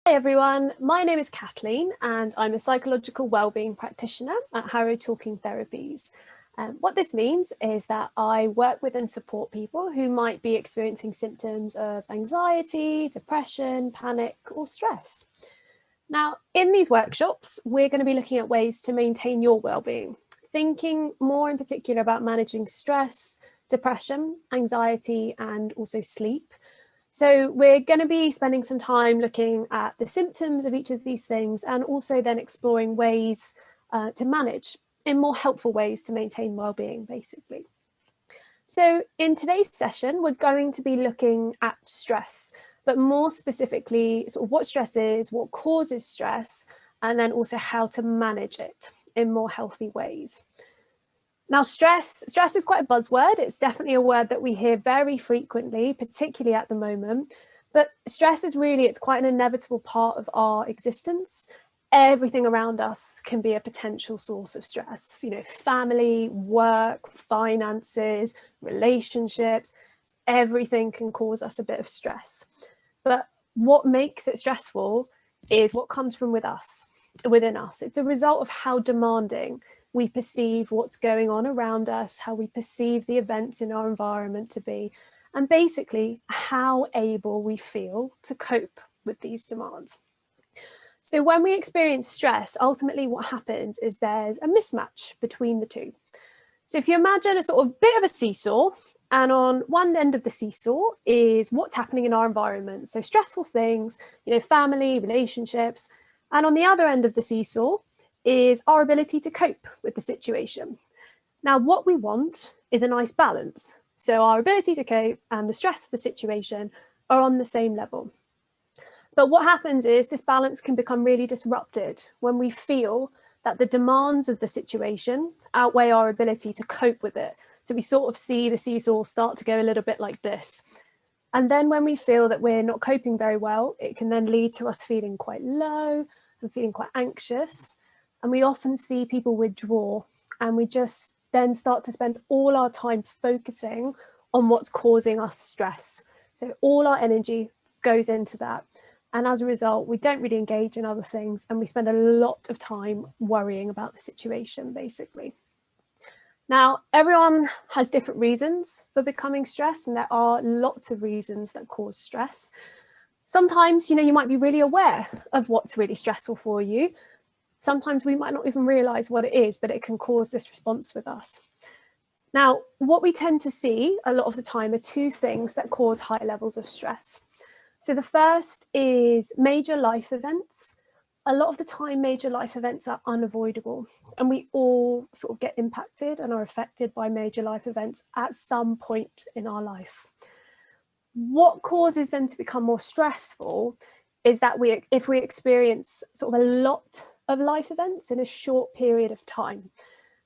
Hi everyone, my name is Kathleen and I'm a psychological wellbeing practitioner at Harrow Talking Therapies. What this means is that I work with and support people who might be experiencing symptoms of anxiety, depression, panic or stress. Now, in these workshops, we're going to be looking at ways to maintain your wellbeing, thinking more in particular about managing stress, depression, anxiety and also sleep. So we're going to be spending some time looking at the symptoms of each of these things and also then exploring ways to manage in more helpful ways to maintain well-being, basically. So in today's session, we're going to be looking at stress, but more specifically, sort of what stress is, what causes stress, and then also how to manage it in more healthy ways. Now, stress is quite a buzzword. It's definitely a word that we hear very frequently, particularly at the moment. But stress is really, it's quite an inevitable part of our existence. Everything around us can be a potential source of stress. You know, family, work, finances, relationships, everything can cause us a bit of stress. But what makes it stressful is what comes from within us. It's a result of how demanding we perceive what's going on around us, how we perceive the events in our environment to be, and basically how able we feel to cope with these demands. So when we experience stress, ultimately what happens is there's a mismatch between the two. So if you imagine a sort of bit of a seesaw, and on one end of the seesaw is what's happening in our environment. So stressful things, you know, family, relationships, and on the other end of the seesaw is our ability to cope with the situation. Now, what we want is a nice balance. So our ability to cope and the stress of the situation are on the same level. But what happens is this balance can become really disrupted when we feel that the demands of the situation outweigh our ability to cope with it. So we sort of see the seesaw start to go a little bit like this. And then when we feel that we're not coping very well, it can then lead to us feeling quite low and feeling quite anxious. And we often see people withdraw and we just then start to spend all our time focusing on what's causing us stress. So all our energy goes into that. And as a result, we don't really engage in other things and we spend a lot of time worrying about the situation, basically. Now, everyone has different reasons for becoming stressed, and there are lots of reasons that cause stress. Sometimes, you know, you might be really aware of what's really stressful for you. Sometimes we might not even realize what it is, but it can cause this response with us. Now, what we tend to see a lot of the time are two things that cause high levels of stress. So the first is major life events. A lot of the time, major life events are unavoidable, and we all sort of get impacted and are affected by major life events at some point in our life. What causes them to become more stressful is that if we experience sort of a lot of life events in a short period of time,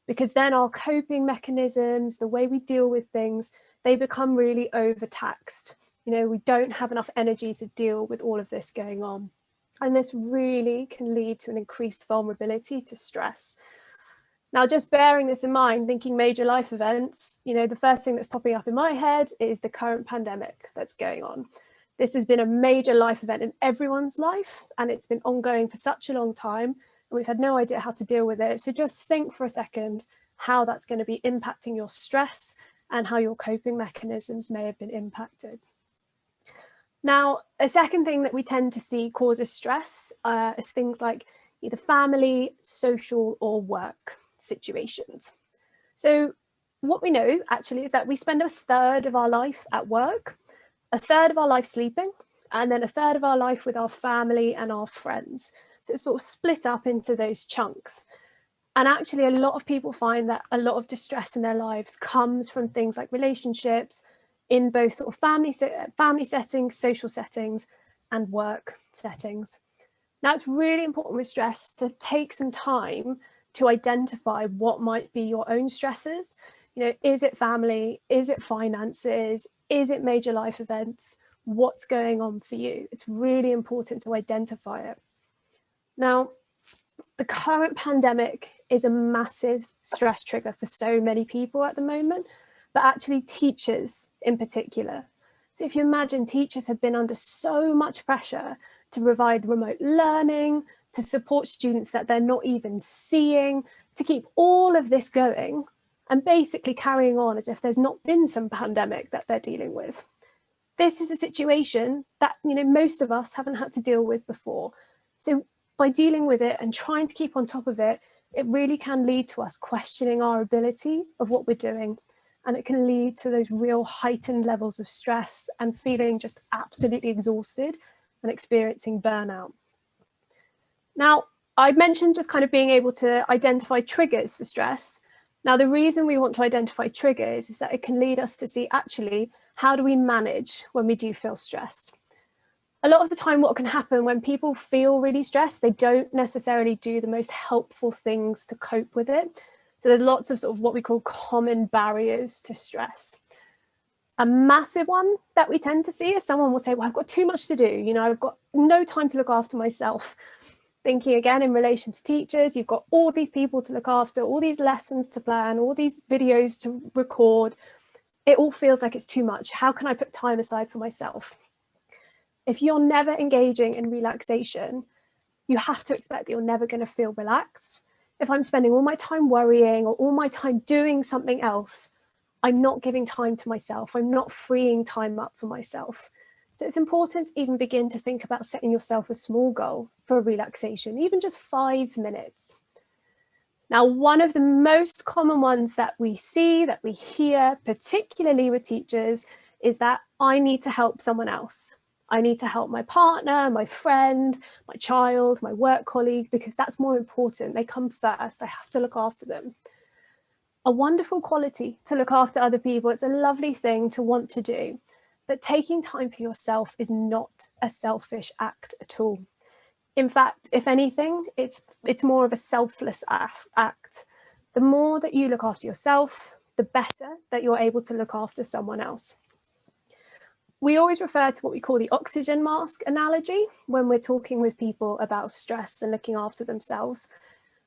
because then our coping mechanisms, the way we deal with things, they become really overtaxed. You know, we don't have enough energy to deal with all of this going on. And this really can lead to an increased vulnerability to stress. Now, just bearing this in mind, thinking major life events, you know, the first thing that's popping up in my head is the current pandemic that's going on. This has been a major life event in everyone's life, and it's been ongoing for such a long time, and we've had no idea how to deal with it. So just think for a second how that's going to be impacting your stress and how your coping mechanisms may have been impacted. Now, a second thing that we tend to see causes stress is things like either family, social, or work situations. So what we know actually is that we spend a third of our life at work, a third of our life sleeping, and then a third of our life with our family and our friends. So it's sort of split up into those chunks. And actually, a lot of people find that a lot of distress in their lives comes from things like relationships, in both sort of family settings, social settings, and work settings. Now, it's really important with stress to take some time to identify what might be your own stresses. You know, is it family? Is it finances? Is it major life events? What's going on for you? It's really important to identify it. Now, the current pandemic is a massive stress trigger for so many people at the moment, but actually teachers in particular. So if you imagine, teachers have been under so much pressure to provide remote learning, to support students that they're not even seeing, to keep all of this going and basically carrying on as if there's not been some pandemic that they're dealing with. This is a situation that, most of us haven't had to deal with before. So by dealing with it and trying to keep on top of it, it really can lead to us questioning our ability of what we're doing. And it can lead to those real heightened levels of stress and feeling just absolutely exhausted and experiencing burnout. Now, I mentioned just kind of being able to identify triggers for stress. Now, the reason we want to identify triggers is that it can lead us to see, actually, how do we manage when we do feel stressed? A lot of the time, what can happen when people feel really stressed, they don't necessarily do the most helpful things to cope with it. So there's lots of sort of what we call common barriers to stress. A massive one that we tend to see is someone will say, well, I've got too much to do. I've got no time to look after myself. Thinking again in relation to teachers, you've got all these people to look after, all these lessons to plan, all these videos to record. It all feels like it's too much. How can I put time aside for myself? If you're never engaging in relaxation, you have to expect that you're never going to feel relaxed. If I'm spending all my time worrying or all my time doing something else, I'm not giving time to myself. I'm not freeing time up for myself. So it's important to even begin to think about setting yourself a small goal for relaxation, even just 5 minutes. Now, one of the most common ones that we see, that we hear, particularly with teachers, is that I need to help someone else. I need to help my partner, my friend, my child, my work colleague, because that's more important. They come first. I have to look after them. A wonderful quality to look after other people. It's a lovely thing to want to do. But taking time for yourself is not a selfish act at all. In fact, if anything, it's more of a selfless act. The more that you look after yourself, the better that you're able to look after someone else. We always refer to what we call the oxygen mask analogy when we're talking with people about stress and looking after themselves.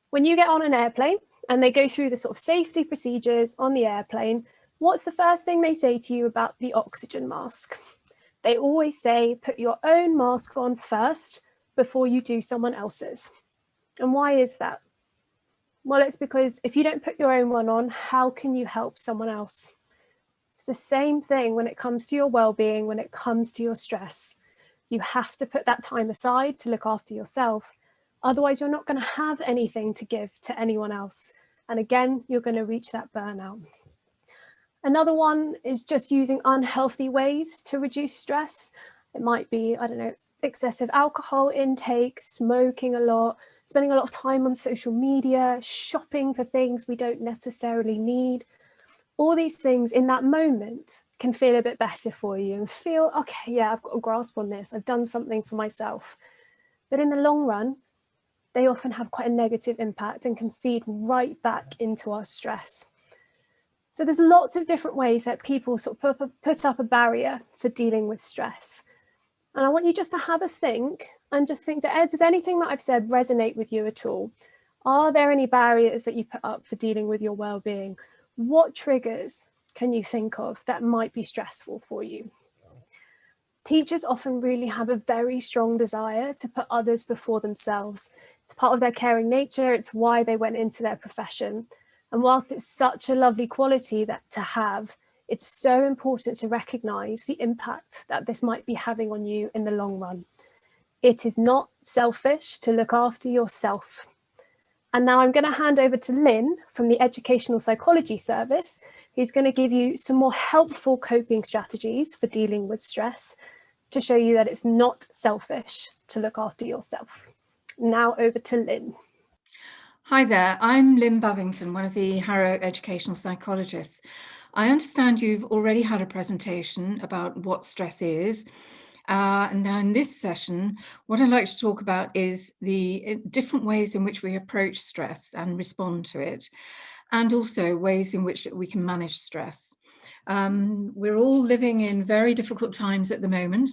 When you get on an airplane and they go through the sort of safety procedures on the airplane, what's the first thing they say to you about the oxygen mask? They always say, put your own mask on first before you do someone else's. And why is that? Well, it's because if you don't put your own one on, how can you help someone else? It's the same thing when it comes to your well-being, when it comes to your stress. You have to put that time aside to look after yourself. Otherwise, you're not going to have anything to give to anyone else. And again, you're going to reach that burnout. Another one is just using unhealthy ways to reduce stress. It might be, excessive alcohol intake, smoking a lot, spending a lot of time on social media, shopping for things we don't necessarily need. All these things in that moment can feel a bit better for you and feel, okay, yeah, I've got a grasp on this. I've done something for myself. But in the long run, they often have quite a negative impact and can feed right back into our stress. So there's lots of different ways that people sort of put up a barrier for dealing with stress. And I want you just to have a think and just think, does anything that I've said resonate with you at all? Are there any barriers that you put up for dealing with your well-being? What triggers can you think of that might be stressful for you? Teachers often really have a very strong desire to put others before themselves. It's part of their caring nature. It's why they went into their profession. And whilst it's such a lovely quality that to have, it's so important to recognise the impact that this might be having on you in the long run. It is not selfish to look after yourself. And now I'm going to hand over to Lynne from the Educational Psychology Service, who's going to give you some more helpful coping strategies for dealing with stress to show you that it's not selfish to look after yourself. Now over to Lynne. Hi there, I'm Lynne Babbington, one of the Harrow Educational Psychologists. I understand you've already had a presentation about what stress is. And now in this session, what I'd like to talk about is the different ways in which we approach stress and respond to it, and also ways in which we can manage stress. We're all living in very difficult times at the moment,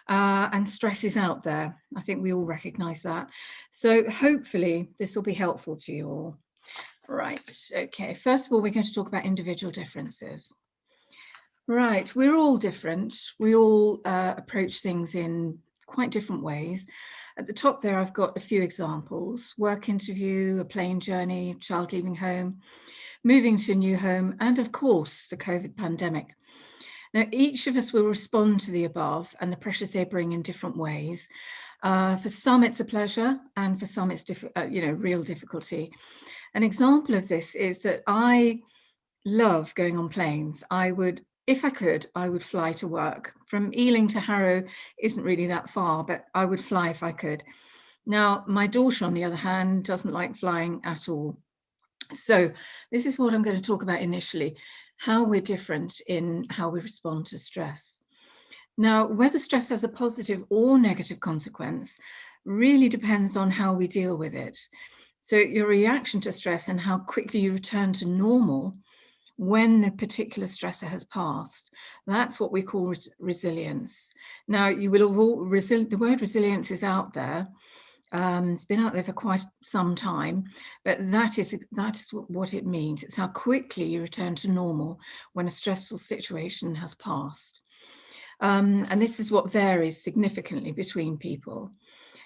and stress is out there. I think we all recognise that. So hopefully this will be helpful to you all. Right, okay, first of all, we're going to talk about individual differences. Right, we're all different. We all approach things in quite different ways. At the top there, I've got a few examples: work interview, a plane journey, child leaving home, moving to a new home, and of course, the COVID pandemic. Now, each of us will respond to the above and the pressures they bring in different ways. For some, it's a pleasure, and for some, it's real difficulty. An example of this is that I love going on planes. If I could, I would fly to work. From Ealing to Harrow isn't really that far, but I would fly if I could. Now, my daughter, on the other hand, doesn't like flying at all. So this is what I'm going to talk about initially: how we're different in how we respond to stress. Now, whether stress has a positive or negative consequence really depends on how we deal with it. So your reaction to stress and how quickly you return to normal when the particular stressor has passed, that's what we call resilience. Now, you will have all, the word resilience is out there. It's been out there for quite some time, but that is what it means. It's how quickly you return to normal when a stressful situation has passed. And this is what varies significantly between people.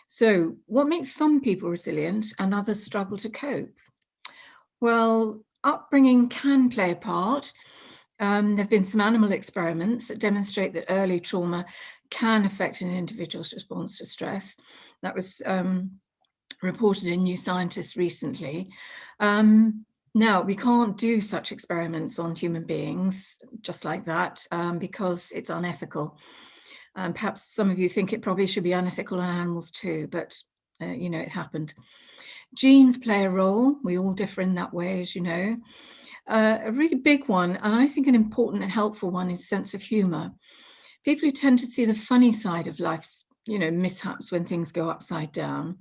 So what makes some people resilient and others struggle to cope? Well, upbringing can play a part. There have been some animal experiments that demonstrate that early trauma can affect an individual's response to stress. That was reported in New Scientist recently. Now, we can't do such experiments on human beings just like that because it's unethical. Perhaps some of you think it probably should be unethical on animals too, but it happened. Genes play a role. We all differ in that way, as you know. A really big one, and I think an important and helpful one, is sense of humor. People who tend to see the funny side of life's, mishaps when things go upside down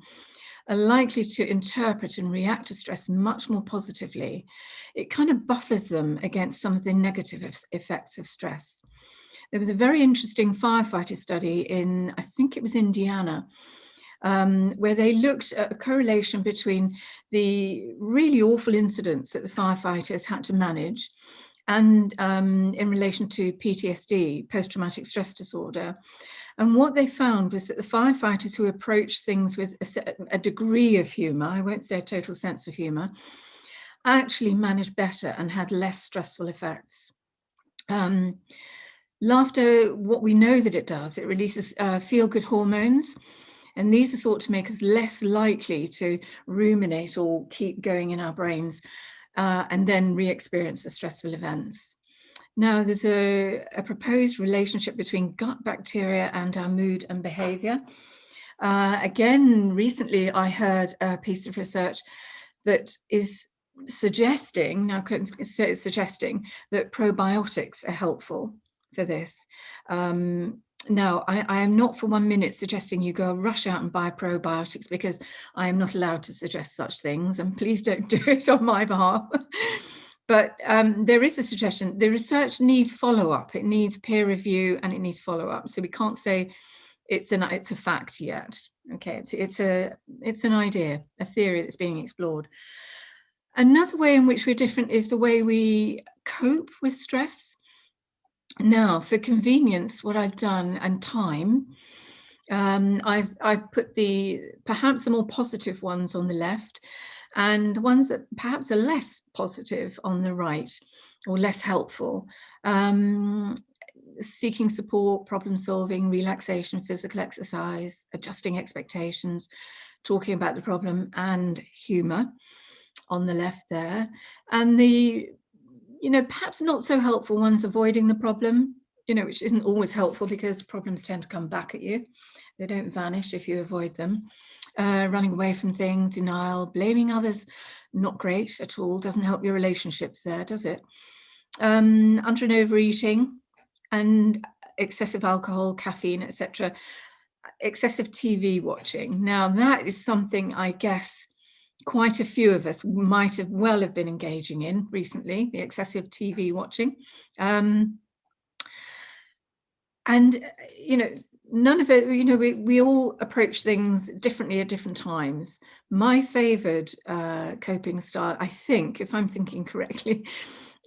are likely to interpret and react to stress much more positively. It kind of buffers them against some of the negative effects of stress. There was a very interesting firefighter study in, I think it was Indiana, where they looked at a correlation between the really awful incidents that the firefighters had to manage and in relation to PTSD, post-traumatic stress disorder. And what they found was that the firefighters who approached things with a degree of humour, I won't say a total sense of humour, actually managed better and had less stressful effects. Laughter, what we know that it does, it releases feel-good hormones. And these are thought to make us less likely to ruminate or keep going in our brains and then re-experience the stressful events. Now, there's a proposed relationship between gut bacteria and our mood and behavior. Again, recently I heard a piece of research that is suggesting that probiotics are helpful for this. Now, I am not for 1 minute suggesting you go rush out and buy probiotics, because I am not allowed to suggest such things, and please don't do it on my behalf. But there is a suggestion. The research needs follow-up. It needs peer review and it needs follow-up. So we can't say it's a fact yet. Okay, it's an idea, a theory that's being explored. Another way in which we're different is the way we cope with stress. Now, for convenience, what I've done, and time, I've put perhaps the more positive ones on the left, and the ones that perhaps are less positive on the right, or less helpful. Seeking support, problem solving, relaxation, physical exercise, adjusting expectations, talking about the problem, and humour on the left there. And the perhaps not so helpful ones, avoiding the problem, which isn't always helpful because problems tend to come back at you. They don't vanish if you avoid them. Running away from things, denial, blaming others, not great at all. Doesn't help your relationships there, does it? Under and overeating, and excessive alcohol, caffeine, etc. Excessive TV watching. Now, that is something I guess quite a few of us might have been engaging in recently, the excessive TV watching. And, none of it, we all approach things differently at different times. My favoured coping style, I think, if I'm thinking correctly,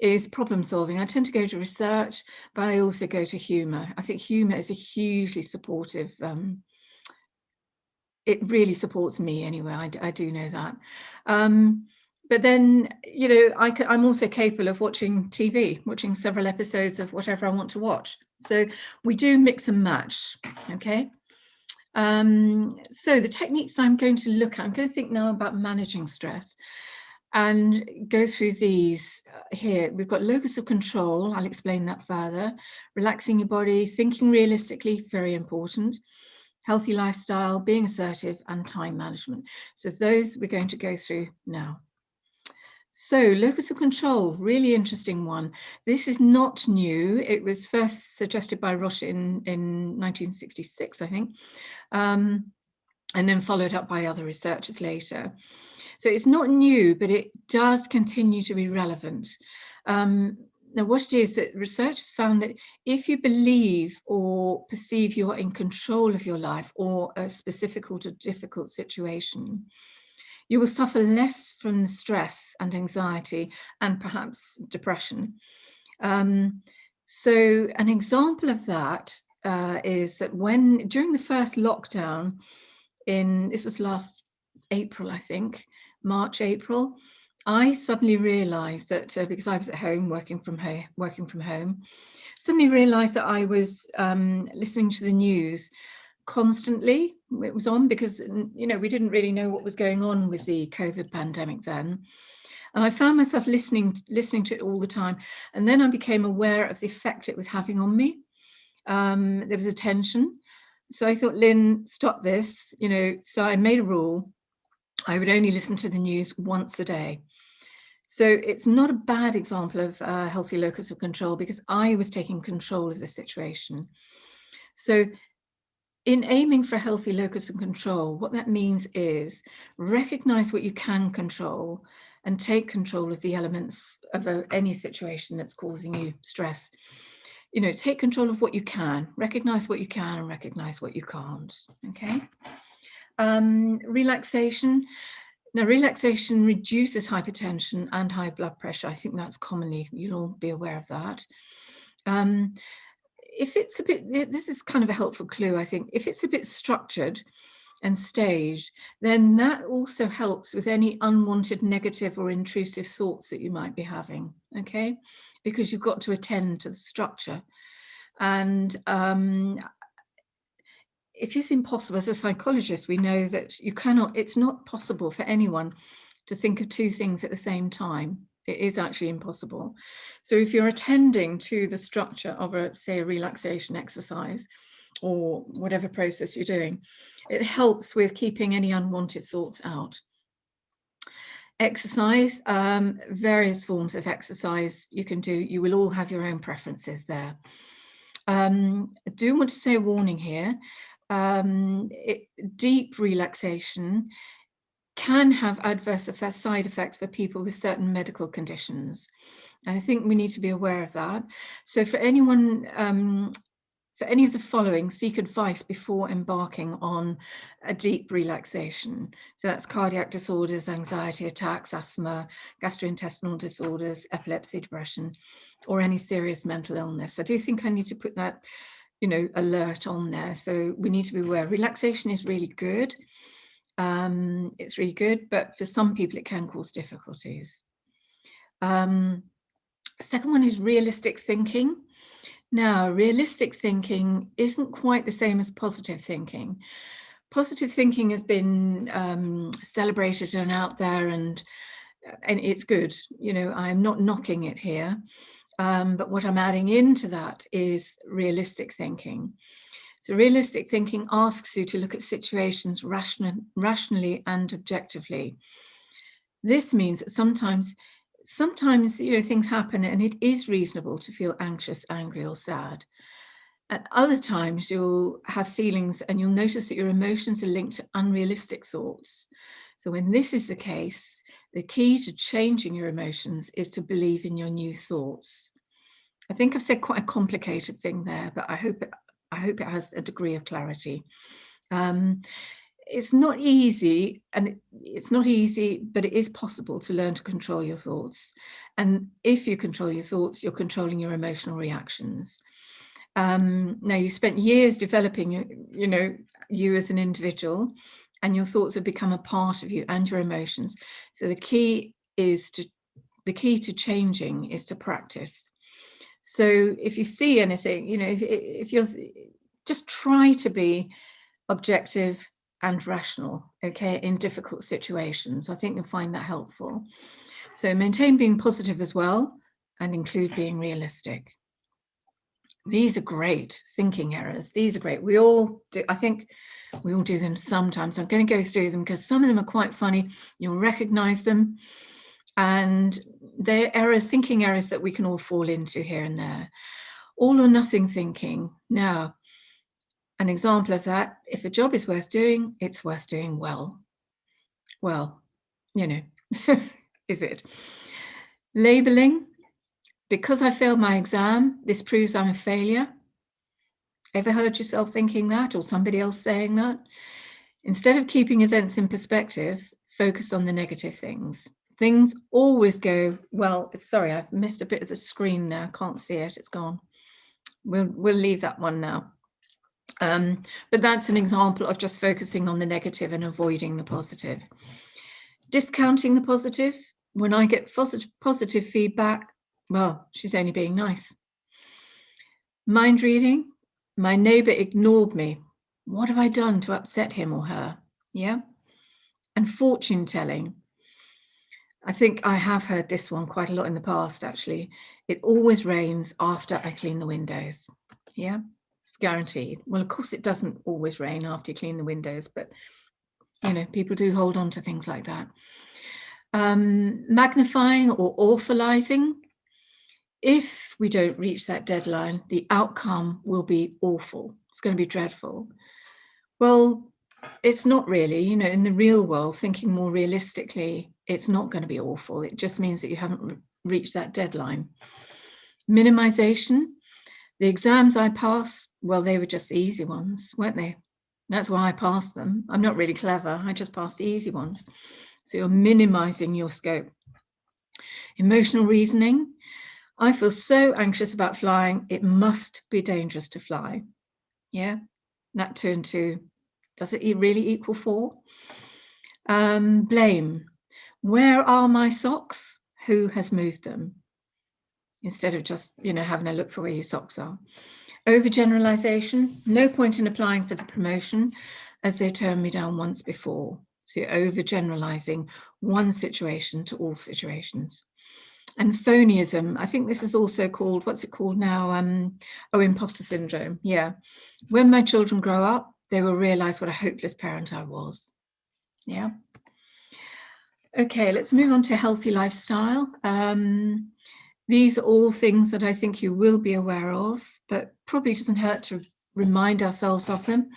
is problem solving. I tend to go to research, but I also go to humour. I think humour is a hugely supportive it really supports me anyway. I do know that. But then, you know, I'm also capable of watching TV, watching several episodes of whatever I want to watch. So we do mix and match, okay? So the techniques I'm going to look at, I'm going to think now about managing stress and go through these here. We've got locus of control. I'll explain that further. Relaxing your body, thinking realistically, very important. Healthy lifestyle, being assertive, and time management. So those we're going to go through now. So locus of control, really interesting one. This is not new. It was first suggested by Roche in 1966, I think, and then followed up by other researchers later. So it's not new, but it does continue to be relevant. Now, what it is that researchers found that if you believe or perceive you're in control of your life or a specific or difficult situation, you will suffer less from stress and anxiety and perhaps depression. So an example of that is that during the first lockdown, this was last April, I think, March, April, I suddenly realized that because I was at home working from home, suddenly realized that I was listening to the news constantly. It was on because, you know, we didn't really know what was going on with the COVID pandemic then. And I found myself listening to it all the time. And then I became aware of the effect it was having on me. There was a tension. So I thought, Lynn, stop this, you know. So I made a rule. I would only listen to the news once a day. So it's not a bad example of healthy locus of control because I was taking control of the situation. So in aiming for a healthy locus of control, what that means is recognize what you can control and take control of the elements of any situation that's causing you stress. You know, take control of what you can, recognize what you can and recognize what you can't, okay? Relaxation. Now, relaxation reduces hypertension and high blood pressure. I think that's commonly, you'll all be aware of that. If it's a bit, this is kind of a helpful clue, I think. If it's a bit structured and staged, then that also helps with any unwanted negative or intrusive thoughts that you might be having, okay? Because you've got to attend to the structure. And it is impossible. As a psychologist, we know that it's not possible for anyone to think of two things at the same time. It is actually impossible. So if you're attending to the structure of say a relaxation exercise or whatever process you're doing, it helps with keeping any unwanted thoughts out. Exercise, various forms of exercise you can do. You will all have your own preferences there. I do want to say a warning here. Deep relaxation can have adverse side effects for people with certain medical conditions. And I think we need to be aware of that. So for anyone, for any of the following, seek advice before embarking on a deep relaxation. So that's cardiac disorders, anxiety attacks, asthma, gastrointestinal disorders, epilepsy, depression, or any serious mental illness. I do think I need to put that, you know, alert on there. So we need to be aware. Relaxation is really good. It's really good, but for some people it can cause difficulties. Second one is realistic thinking. Now, realistic thinking isn't quite the same as positive thinking. Positive thinking has been celebrated and out there, and it's good. You know, I'm not knocking it here. But what I'm adding into that is realistic thinking. So realistic thinking asks you to look at situations rationally and objectively. This means that sometimes, you know, things happen and it is reasonable to feel anxious, angry, or sad. At other times, you'll have feelings and you'll notice that your emotions are linked to unrealistic thoughts. So when this is the case, the key to changing your emotions is to believe in your new thoughts. I think I've said quite a complicated thing there, but I hope it has a degree of clarity. It's not easy, but it is possible to learn to control your thoughts. And if you control your thoughts, you're controlling your emotional reactions. Now, you spent years developing, you know, you as an individual, and your thoughts have become a part of you and your emotions. So the key to changing is to practice. So if you see anything, if you're, just try to be objective and rational, okay, in difficult situations. I think you'll find that helpful. So maintain being positive as well, and include being realistic. These are great thinking errors. These are great. We all do. I think we all do them sometimes. I'm going to go through them because some of them are quite funny. You'll recognize them. And they're errors, thinking errors that we can all fall into here and there. All or nothing thinking. Now, an example of that, if a job is worth doing, it's worth doing well. Well, is it? Labeling. Because I failed my exam, this proves I'm a failure. Ever heard yourself thinking that, or somebody else saying that? Instead of keeping events in perspective, focus on the negative things. Things always go, well, sorry, I've missed a bit of the screen now. Can't see it, it's gone. We'll leave that one now. But that's an example of just focusing on the negative and avoiding the positive. Discounting the positive. When I get positive feedback, well, she's only being nice. Mind reading. My neighbor ignored me. What have I done to upset him or her? Yeah. And fortune telling. I think I have heard this one quite a lot in the past, actually. It always rains after I clean the windows. Yeah, it's guaranteed. Well, of course, it doesn't always rain after you clean the windows, but, people do hold on to things like that. Magnifying or awfulizing. If we don't reach that deadline, the outcome will be awful. It's going to be dreadful. Well, it's not really, in the real world, thinking more realistically, it's not going to be awful. It just means that you haven't reached that deadline. Minimization. The exams I passed, well, they were just the easy ones, weren't they? That's why I passed them. I'm not really clever. I just passed the easy ones. So you're minimizing your scope. Emotional reasoning. I feel so anxious about flying. It must be dangerous to fly. Yeah, that 2 and 2. Does it really equal 4? Blame. Where are my socks? Who has moved them? Instead of just, having a look for where your socks are. Overgeneralization. No point in applying for the promotion as they turned me down once before. So you're overgeneralizing one situation to all situations. And phonyism, I think this is also called, what's it called now? Imposter syndrome. Yeah. When my children grow up, they will realize what a hopeless parent I was. Yeah. Okay, let's move on to healthy lifestyle. These are all things that I think you will be aware of, but probably doesn't hurt to remind ourselves of them.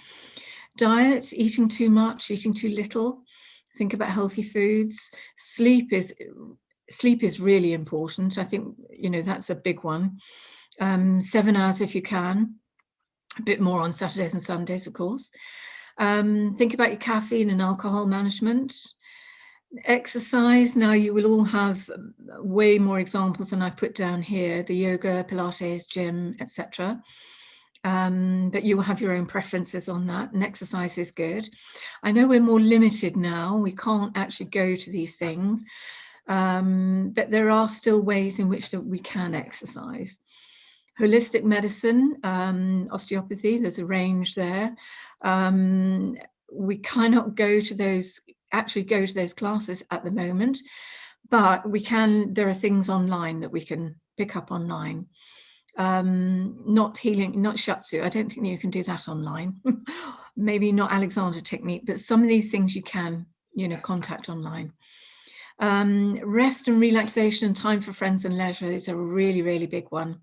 Diet, eating too much, eating too little. Think about healthy foods. Sleep is really important. I think, that's a big one. 7 hours if you can. A bit more on Saturdays and Sundays, of course. Think about your caffeine and alcohol management. Exercise. Now, you will all have way more examples than I've put down here. The yoga, Pilates, gym, etc. But you will have your own preferences on that, and exercise is good. I know we're more limited now. We can't actually go to these things. But there are still ways in which we can exercise. Holistic medicine, osteopathy, there's a range there. We cannot go to those classes at the moment, but there are things online that we can pick up online. Not healing, not shiatsu. I don't think you can do that online. Maybe not Alexander technique, but some of these things you can, contact online. Rest and relaxation and time for friends and leisure is a really, really big one.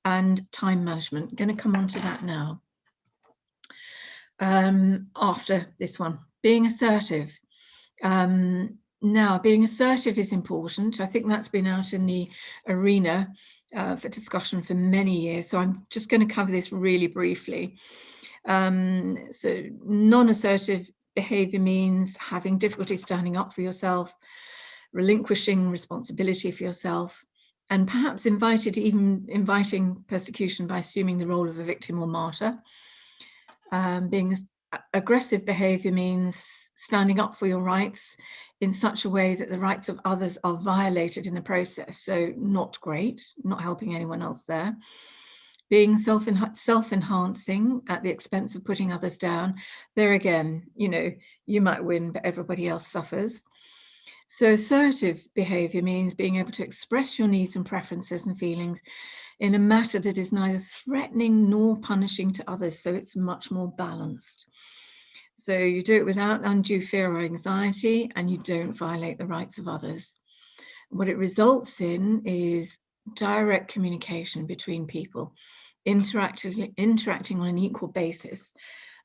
And time management. I'm going to come on to that now. After this one, being assertive. Now, being assertive is important. I think that's been out in the arena for discussion for many years. So I'm just going to cover this really briefly. So non-assertive behavior means having difficulty standing up for yourself, relinquishing responsibility for yourself, and perhaps inviting persecution by assuming the role of a victim or martyr. Being aggressive behavior means standing up for your rights in such a way that the rights of others are violated in the process. So not great, not helping anyone else there. Being self-enhancing at the expense of putting others down. There again, you know, you might win, but everybody else suffers. So assertive behavior means being able to express your needs and preferences and feelings in a matter that is neither threatening nor punishing to others. So it's much more balanced. So you do it without undue fear or anxiety, and you don't violate the rights of others. What it results in is direct communication between people, interacting on an equal basis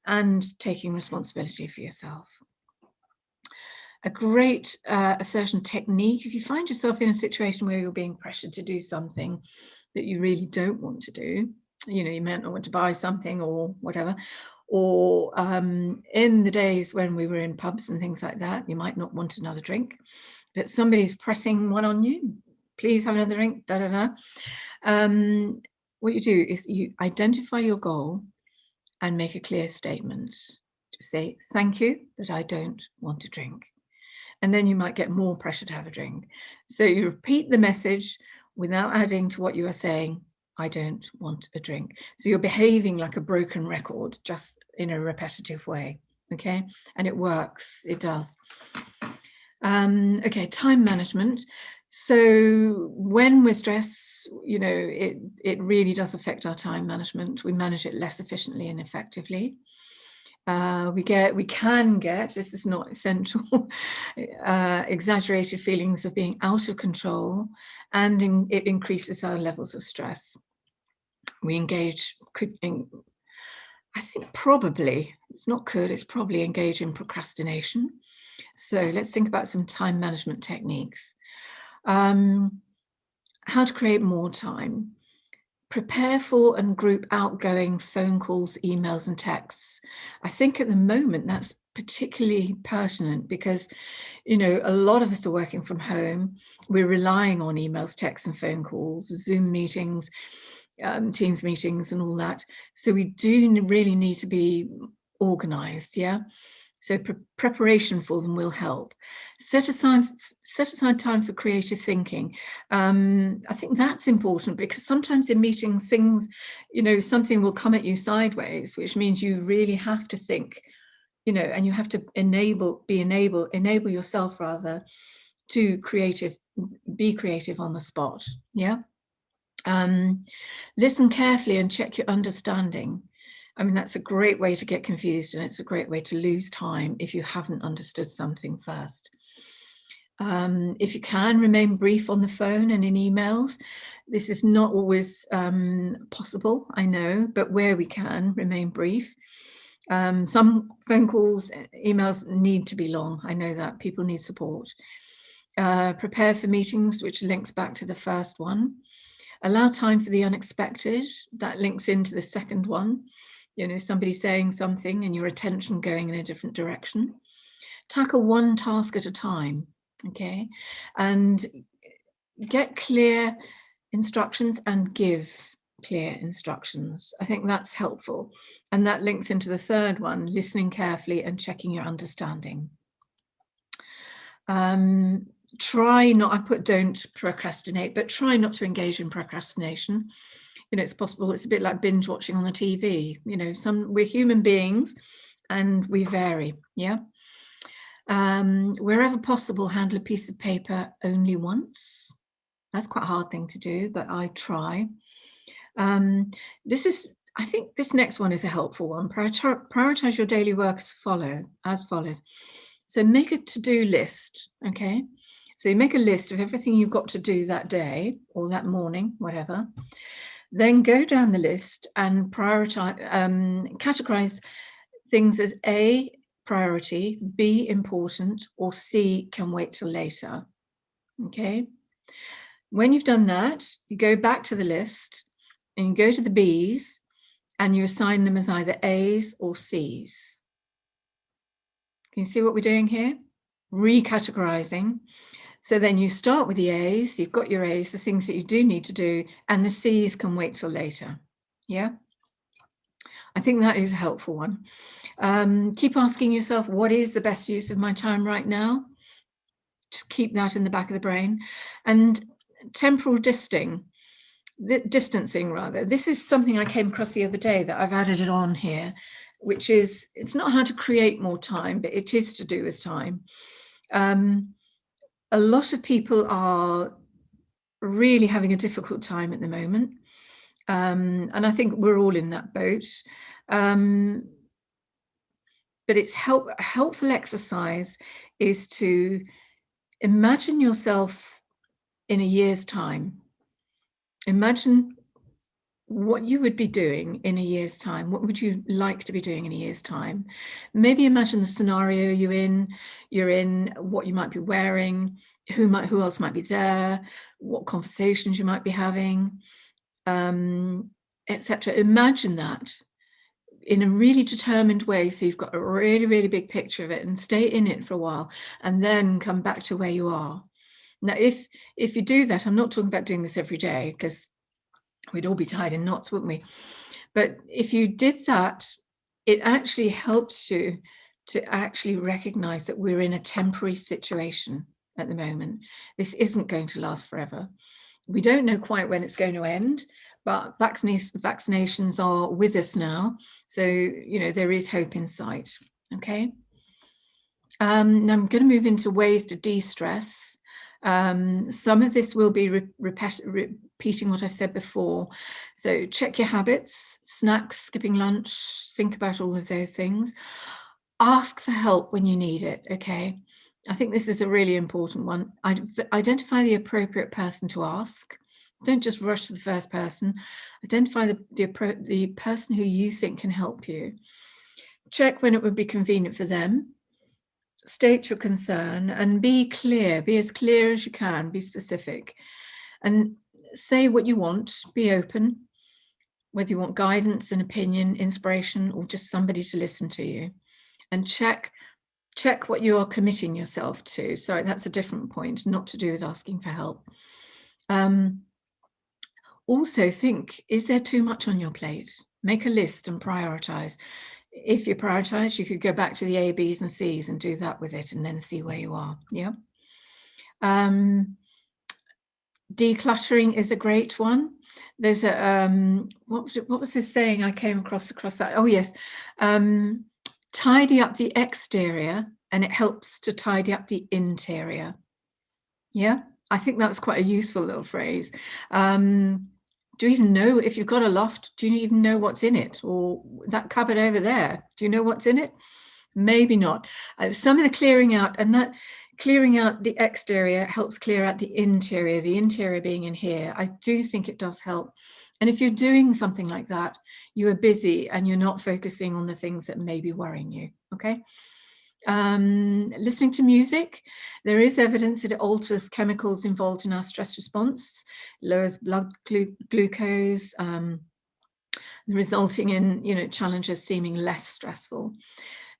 and taking responsibility for yourself. A great assertion technique, if you find yourself in a situation where you're being pressured to do something that you really don't want to do, you know, you might not want to buy something or whatever, or in the days when we were in pubs and things like that, you might not want another drink, but somebody's pressing one on you, please have another drink, da da da. What you do is you identify your goal and make a clear statement. Just say, thank you, but I don't want to drink. And then you might get more pressure to have a drink. So you repeat the message without adding to what you are saying, I don't want a drink. So you're behaving like a broken record, just in a repetitive way, okay? And it works, it does. Okay, time management. So when we're stressed, you know, it really does affect our time management. We manage it less efficiently and effectively. We can get, this is not essential, exaggerated feelings of being out of control, and it increases our levels of stress. We engage, I think probably, it's probably engage in procrastination. So let's think about some time management techniques. How to create more time. Prepare for and group outgoing phone calls, emails, and texts. I think at the moment that's particularly pertinent because, you know, a lot of us are working from home. We're relying on emails, texts, and phone calls, Zoom meetings, Teams meetings, and all that. So we do really need to be organized, yeah? So preparation for them will help. Set aside time for creative thinking. I think that's important because sometimes in meetings, things, you know, something will come at you sideways, which means you really have to think, you know, and you have to enable yourself rather to be creative on the spot. Yeah. Listen carefully and check your understanding. I mean, that's a great way to get confused, and it's a great way to lose time if you haven't understood something first. If you can, remain brief on the phone and in emails. This is not always possible, I know, but where we can, remain brief. Some phone calls, emails need to be long. I know that people need support. Prepare for meetings, which links back to the first one. Allow time for the unexpected. That links into the second one. You know, somebody saying something and your attention going in a different direction. Tackle one task at a time, okay? And get clear instructions and give clear instructions. I think that's helpful. And that links into the third one, listening carefully and checking your understanding. Don't procrastinate, but try not to engage in procrastination. You know, it's possible, it's a bit like binge watching on the TV. You know, we're human beings and we vary, yeah? Wherever possible, handle a piece of paper only once. That's quite a hard thing to do, but I try. I think this next one is a helpful one. Prioritize your daily work as follows. So make a to-do list, okay? So you make a list of everything you've got to do that day or that morning, whatever. Then go down the list and categorize things as A, priority, B, important, or C, can wait till later. Okay. When you've done that, you go back to the list and you go to the B's and you assign them as either A's or C's. Can you see what we're doing here? Recategorizing. So then you start with the A's, you've got your A's, the things that you do need to do, and the C's can wait till later. Yeah. I think that is a helpful one. Keep asking yourself, what is the best use of my time right now? Just keep that in the back of the brain. And temporal distancing. This is something I came across the other day that I've added it on here, which is, it's not how to create more time, but it is to do with time. A lot of people are really having a difficult time at the moment. And I think we're all in that boat. But it's helpful exercise is to imagine yourself in a year's time. Imagine what you would be doing in a year's time. What would you like to be doing in a year's time? Maybe imagine the scenario you're in, what you might be wearing, who else might be there, what conversations you might be having, etc. Imagine that in a really determined way, so you've got a really, really big picture of it, and stay in it for a while, and then come back to where you are. Now, if you do that, I'm not talking about doing this every day, because we'd all be tied in knots, wouldn't we? But if you did that, it actually helps you to actually recognize that we're in a temporary situation at the moment. This isn't going to last forever. We don't know quite when it's going to end, but vaccinations are with us now. So, there is hope in sight. Okay. Now I'm going to move into ways to de-stress. Some of this will be repeating what I've said before. So check your habits, snacks, skipping lunch, think about all of those things. Ask for help when you need it, okay? I think this is a really important one. Identify the appropriate person to ask. Don't just rush to the first person. Identify the person who you think can help you. Check when it would be convenient for them. State your concern and be clear. Be as clear as you can. Be specific. And say what you want. Be open. Whether you want guidance, an opinion, inspiration, or just somebody to listen to you. And check what you are committing yourself to. Sorry, that's a different point, not to do with asking for help. Also think, is there too much on your plate? Make a list and prioritize. If you prioritize, you could go back to the A, B's and C's and do that with it and then see where you are. Yeah. Decluttering is a great one. There's a, what was this saying I came across that? Oh, yes. Tidy up the exterior and it helps to tidy up the interior. Yeah, I think that was quite a useful little phrase. Do you even know, if you've got a loft, do you even know what's in it? Or that cupboard over there, do you know what's in it? Maybe not. Some of the clearing out, and that clearing out the exterior helps clear out the interior being in here. I do think it does help. And if you're doing something like that, you are busy and you're not focusing on the things that may be worrying you, okay? Listening to music, there is evidence that it alters chemicals involved in our stress response, lowers blood glucose, resulting in, challenges seeming less stressful.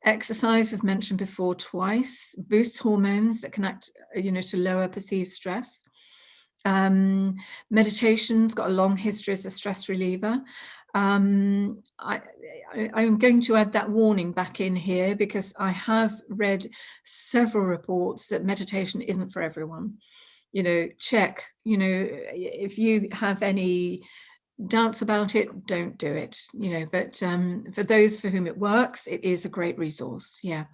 Exercise, we've mentioned before twice, boosts hormones that can act, to lower perceived stress. Meditation's got a long history as a stress reliever. I'm going to add that warning back in here because I have read several reports that meditation isn't for everyone. Check, if you have any doubts about it, don't do it, but for those for whom it works, it is a great resource. Yeah,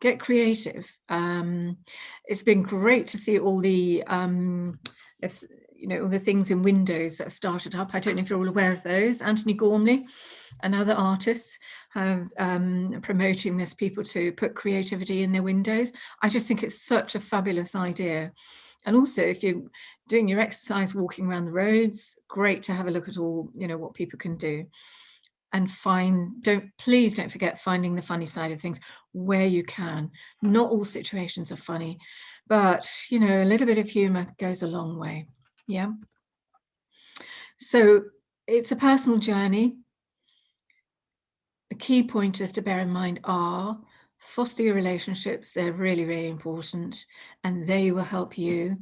get creative. It's been great to see all the all the things in Windows that have started up. I don't know if you're all aware of those. Anthony Gormley and other artists have promoting this, people to put creativity in their windows. I just think it's such a fabulous idea. And also, if you're doing your exercise, walking around the roads, great to have a look at all, what people can do. And please don't forget finding the funny side of things where you can. Not all situations are funny, but, a little bit of humor goes a long way. Yeah. So it's a personal journey. The key pointers to bear in mind are foster your relationships. They're really, really important, and they will help you.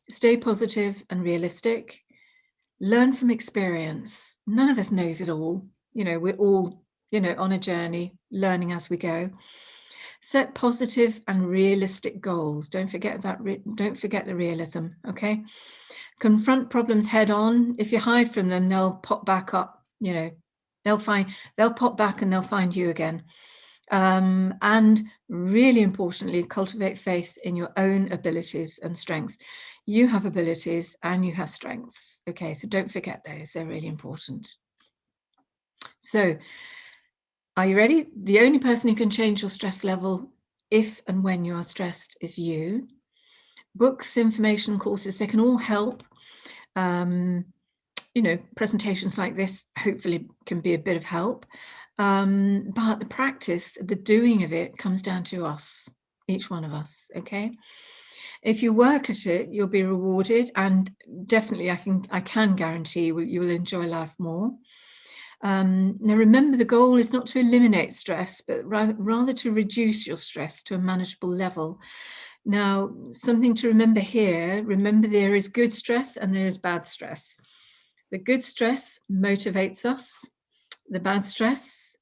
Stay positive and realistic. Learn from experience. None of us knows it all. We're all on a journey, learning as we go. Set positive and realistic goals. Don't forget that. Don't forget the realism. Okay. Confront problems head on. If you hide from them, they'll pop back up. They'll pop back and they'll find you again. And really importantly, cultivate faith in your own abilities and strengths. You have abilities and you have strengths. Okay, so don't forget those. They're really important. So, are you ready? The only person who can change your stress level if and when you are stressed is you. Books, information, courses, they can all help. Presentations like this hopefully can be a bit of help. But the practice, the doing of it comes down to us, each one of us, okay? If you work at it, you'll be rewarded, and definitely I can guarantee you will enjoy life more. Now remember, the goal is not to eliminate stress, but rather to reduce your stress to a manageable level. Now, something to remember here, there is good stress and there is bad stress. The good stress motivates us. The bad stress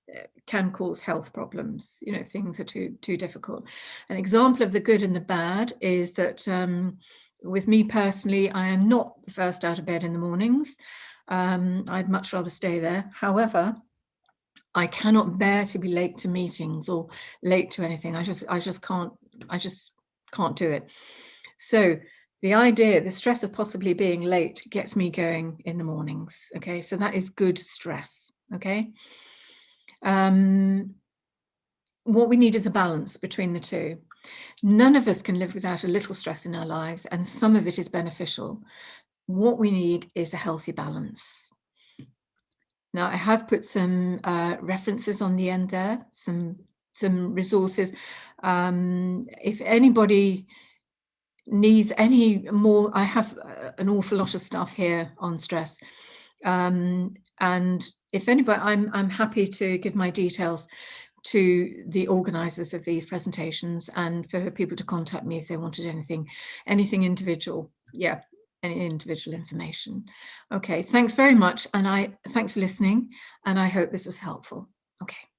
can cause health problems. Things are too difficult. An example of the good and the bad is that with me personally, I am not the first out of bed in the mornings. I'd much rather stay there. However, I cannot bear to be late to meetings or late to anything. I just can't do it. So the stress of possibly being late gets me going in the mornings. Okay, so that is good stress. Okay. What we need is a balance between the two. None of us can live without a little stress in our lives, and some of it is beneficial. What we need is a healthy balance. Now, I have put some references on the end there, some resources. If anybody needs any more, I have an awful lot of stuff here on stress. And if anybody, I'm happy to give my details to the organisers of these presentations, and for people to contact me if they wanted anything individual. Yeah. Any individual information. Okay, thanks very much, and thanks for listening, and I hope this was helpful. Okay.